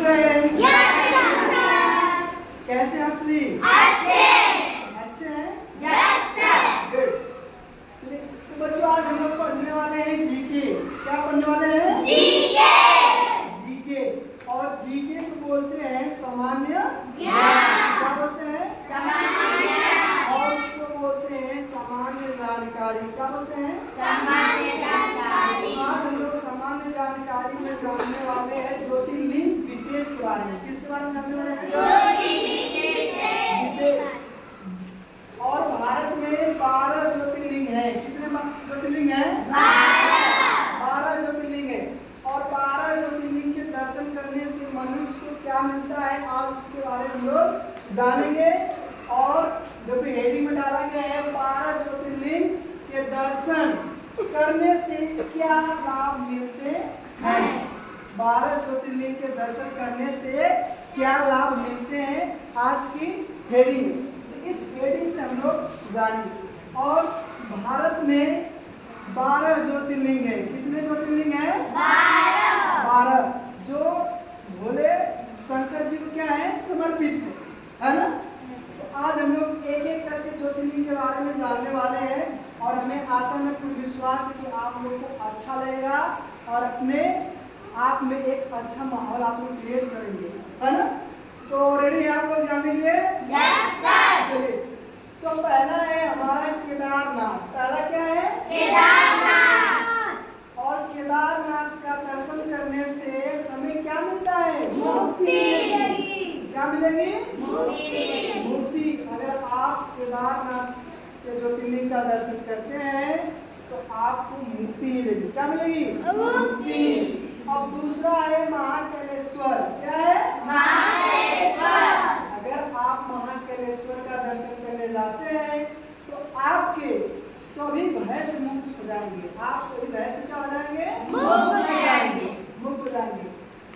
Student? कैसे हैं आप सभी? अच्छे हैं? गुड। चलिए तो बच्चों आज हम लोग पढ़ने वाले हैं जीके। क्या पढ़ने वाले हैं? जीके। और जीके को बोलते हैं सामान्य ज्ञान। क्या बोलते हैं? सामान्य ज्ञान। और उसको बोलते हैं सामान्य जानकारी। क्या बोलते हैं? सामान्य जानकारी। आज हम लोग सामान्य जानकारी में जानने वाले हैं ज्योतिर्लिंग विशेष के बारे में। किसके बारे में जानने वाले हैं? ज्योतिर्लिंग विशेष। और भारत में 12 ज्योतिर्लिंग है। कितने ज्योतिर्लिंग है? 12 ज्योतिर्लिंग है। और 12 ज्योतिर्लिंग के दर्शन करने से मनुष्य को क्या मिलता है, आज उसके बारे में हम लोग जानेंगे। और जो भी हेडिंग में डाला गया है 12 ज्योतिर्लिंग के दर्शन करने से क्या लाभ मिलते हैं। 12 ज्योतिर्लिंग के दर्शन करने से क्या लाभ मिलते हैं, आज की हेडिंग में। तो इस हेडिंग से हम लोग जानेंगे। और भारत में 12 ज्योतिर्लिंग है। कितने ज्योतिर्लिंग है? 12। जो भोले शंकर जी को क्या है, समर्पित है ना। तो आज हम लोग एक एक करके ज्योतिर्लिंग के बारे में जानने वाले हैं। और हमें आशा में पूरी विश्वास है कि आप लोग को अच्छा लगेगा और अपने आप में एक अच्छा माहौल आप लोग क्रिएट करेंगे, है ना। तो रेडी है आप लोग जानने के लिए? Yes sir. चलिए तो पहला है हमारा केदारनाथ। पहला क्या है? केदारनाथ। और केदारनाथ का दर्शन करने से हमें क्या मिलता है? मुक्ति। क्या मिलेगी? मुक्ति। अगर आप केदारनाथ के ज्योतिर्लिंग का दर्शन करते हैं तो आपको मुक्ति मिलेगी। क्या मिलेगी? मुक्ति। और दूसरा है महाकालेश्वर। क्या है? महाकालेश्वर। अगर आप महाकालेश्वर का दर्शन करने जाते हैं तो आपके सभी भय से मुक्त हो जाएंगे। आप सभी भय से क्या हो जाएंगे? मुक्त हो जाएंगे।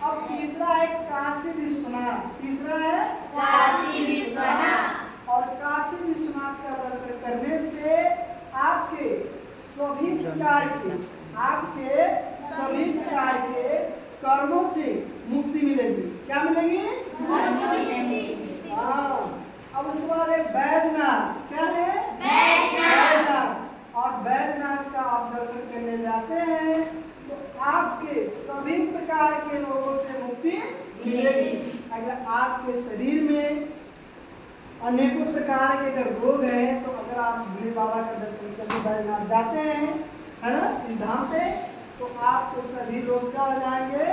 अब तीसरा है काशी विश्वनाथ। तीसरा है काशी विश्वनाथ। और काशी विश्वनाथ का दर्शन करने से आपके सभी प्रकार के कर्मों से मुक्ति मिलेगी। क्या मिलेगी? हाँ। अब उसके बाद है बैजनाथ। क्या है? बैजनाथ। और बैजनाथ का आप दर्शन करने जाते हैं तो आपके सभी प्रकार के रोगों से मुक्ति मिलेगी। अगर आपके शरीर में अनेकों प्रकार के अगर रोग हैं तो अगर आप भोले बाबा का दर्शन करने बैजनाथ जाते हैं, है ना, इस धाम पे, तो आपके सभी रोग क्या हो जाएंगे?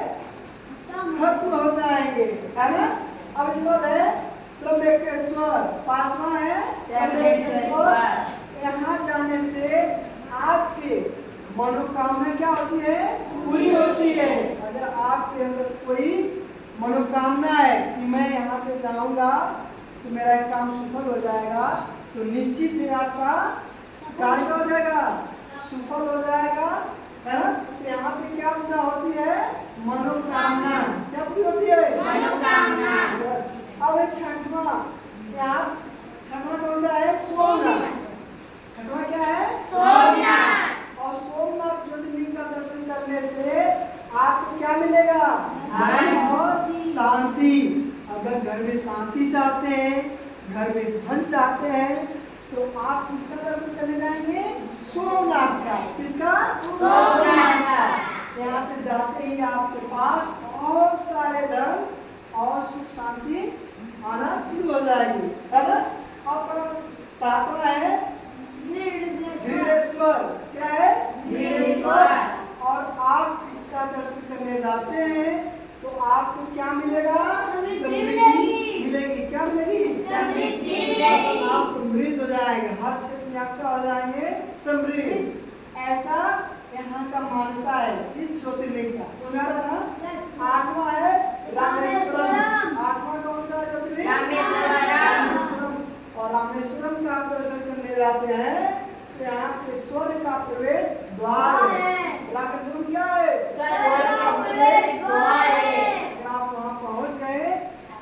खत्म हो जाएंगे, है ना। अब इसके बाद है त्र्यंबकेश्वर। पांचवा है त्र्यंबकेश्वर। यहाँ जाने से आपके मनोकामना क्या होती है? पूरी होती है। अगर आपके अंदर कोई मनोकामना है कि मैं यहाँ पे जाऊंगा तो मेरा एक काम सफल हो जाएगा, तो निश्चित है आपका कार्य हो जाएगा, सफल हो जाएगा, है ना। तो यहाँ पे क्या पूजा होती है? मनोकामना। क्या पूरी होती है? मनोकामना। अब छठवां, यहाँ छठवां कौन सा है? सोमनाथ। छठवां क्या है? सोमनाथ। और सोमनाथ ज्योतिर्लिंग का दर्शन करने से आपको क्या मिलेगा? धन और शांति। अगर घर में शांति चाहते हैं, घर में धन चाहते हैं, तो आप किसका दर्शन करने जाएंगे? सोमनाथ का। किसका? सोमनाथ का। यहाँ पे जाते ही आपके पास बहुत सारे धन और सुख शांति आना शुरू हो जाएगी, है ना। और सातवां है गृहेश्वर। क्या है? गृहेश्वर। और आप इसका दर्शन करने जाते हैं तो आपको क्या मिलेगा? समृद्धि मिलेगी। क्या मिलेगी? समृद्धि। आप समृद्ध हो जाएंगे, हर क्षेत्र में आपका हो जाएंगे समृद्ध। ऐसा यहाँ का मान्यता है इस ज्योतिर्लिंग का। सुना रहा ना। आठवां है रामेश्वरम। आठवां कौन सा ज्योतिर्लिंग? रामेश्वरम। और रामेश्वरम का आप दर्शन करने जाते हैं तो यहाँ पे स्वर्ग का प्रवेश द्वार है। रामेश्वरम क्या है? स्वर्ग का प्रवेश द्वार है। अगर आप वहाँ पहुँच गए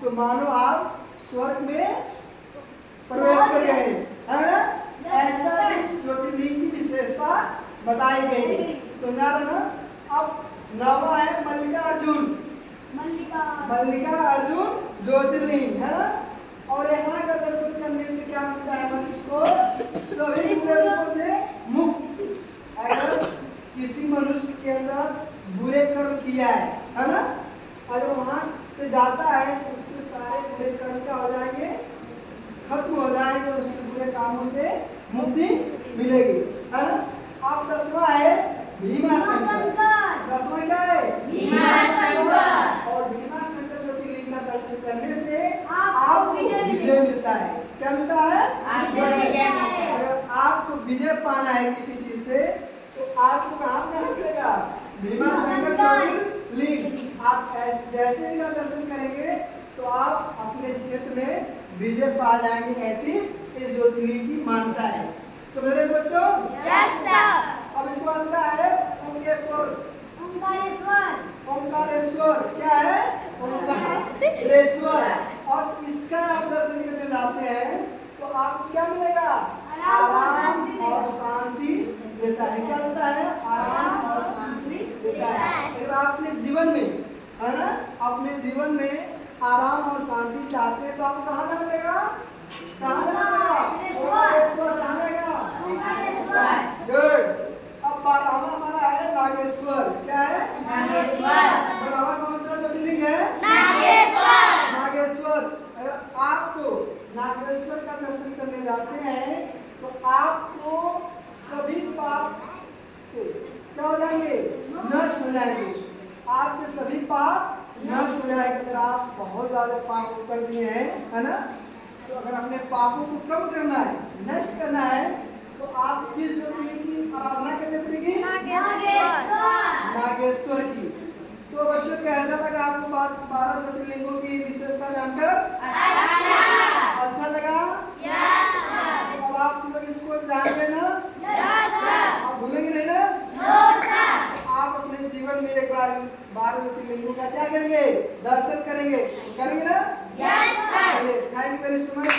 तो मानो आप स्वर्ग में प्रवेश कर गए, है ना। ऐसा इस ज्योतिर्लिंग की विशेषता बताई गई। समझा रहे ना। अब नौवां है मल्लिकार्जुन। मल्लिकार्जुन ज्योतिर्लिंग है ना। और यहाँ का दर्शन करने से क्या मिलता है मनुष्य को? सभी बुरे रूपों से मुक्ति। अगर किसी मनुष्य के अंदर बुरे कर्म किया है ना, अगर वहां पे जाता है तो उसके सारे बुरे कर्म क्या हो जाएंगे? खत्म हो जाएंगे, उसके बुरे कामों से मुक्ति मिलेगी, है ना। आप 10वां है भीमाशंकर। 10वां क्या है? भीमाशंकर। और भीमाशंकर ज्योतिर्लिंग का दर्शन करने से आपको विजय मिलता है। क्या मिलता है? अगर आपको विजय पाना है किसी चीज पे तो आपको कहाँ जाना पड़ेगा? भीमाशंकर ज्योतिर्लिंग। आप जैसे इनका दर्शन करेंगे तो आप अपने क्षेत्र में विजय पा जाएंगे, ऐसी इस ज्योतिर्लिंग की मान्यता है। समझ रहे बच्चों? अब इसके बाद क्या है? ओंकारेश्वर। ओंकारेश्वर क्या है? ओंकारेश्वर। और इसका आप दर्शन करने जाते हैं तो आपको क्या मिलेगा? आराम और शांति देता है। क्या देता है? आराम और शांति देता है। अगर आपने जीवन में, है ना, अपने जीवन में आराम और शांति चाहते हैं तो आपको कहाँ जाना पड़ेगा? कहाँ जाना पड़ेगा? ओंकारेश्वर जाना पड़ेगा। गुड। अब 12वां हमारा है नागेश्वर। क्या है? नागेश्वर। 12वां कौन सा ज्योतिर्लिंग है? नागेश्वर। अगर आपको नागेश्वर का दर्शन करने जाते हैं तो आपको सभी पाप से क्या हो जाएंगे? नष्ट हो जाएंगे। आपके सभी पाप नष्ट हो जाएंगे। अगर आप बहुत ज्यादा पाप कर दिए हैं, है ना, तो अगर अपने पापों को कम करना है, नष्ट करना है, तो आप किस ज्योतिर्लिंग की आराधना करनी पड़ेगी? नागेश्वर की। तो बच्चों कैसा लगा आपको 12 ज्योतिर्लिंगों की विशेषता जानकर? अच्छा लगा? अब आप लोग इसको जान गए ना? आप भूलेंगे नहीं ना? आप अपने जीवन में एक बार 12 ज्योतिर्लिंगों का क्या करेंगे? दर्शन करेंगे ना? Thank you very much.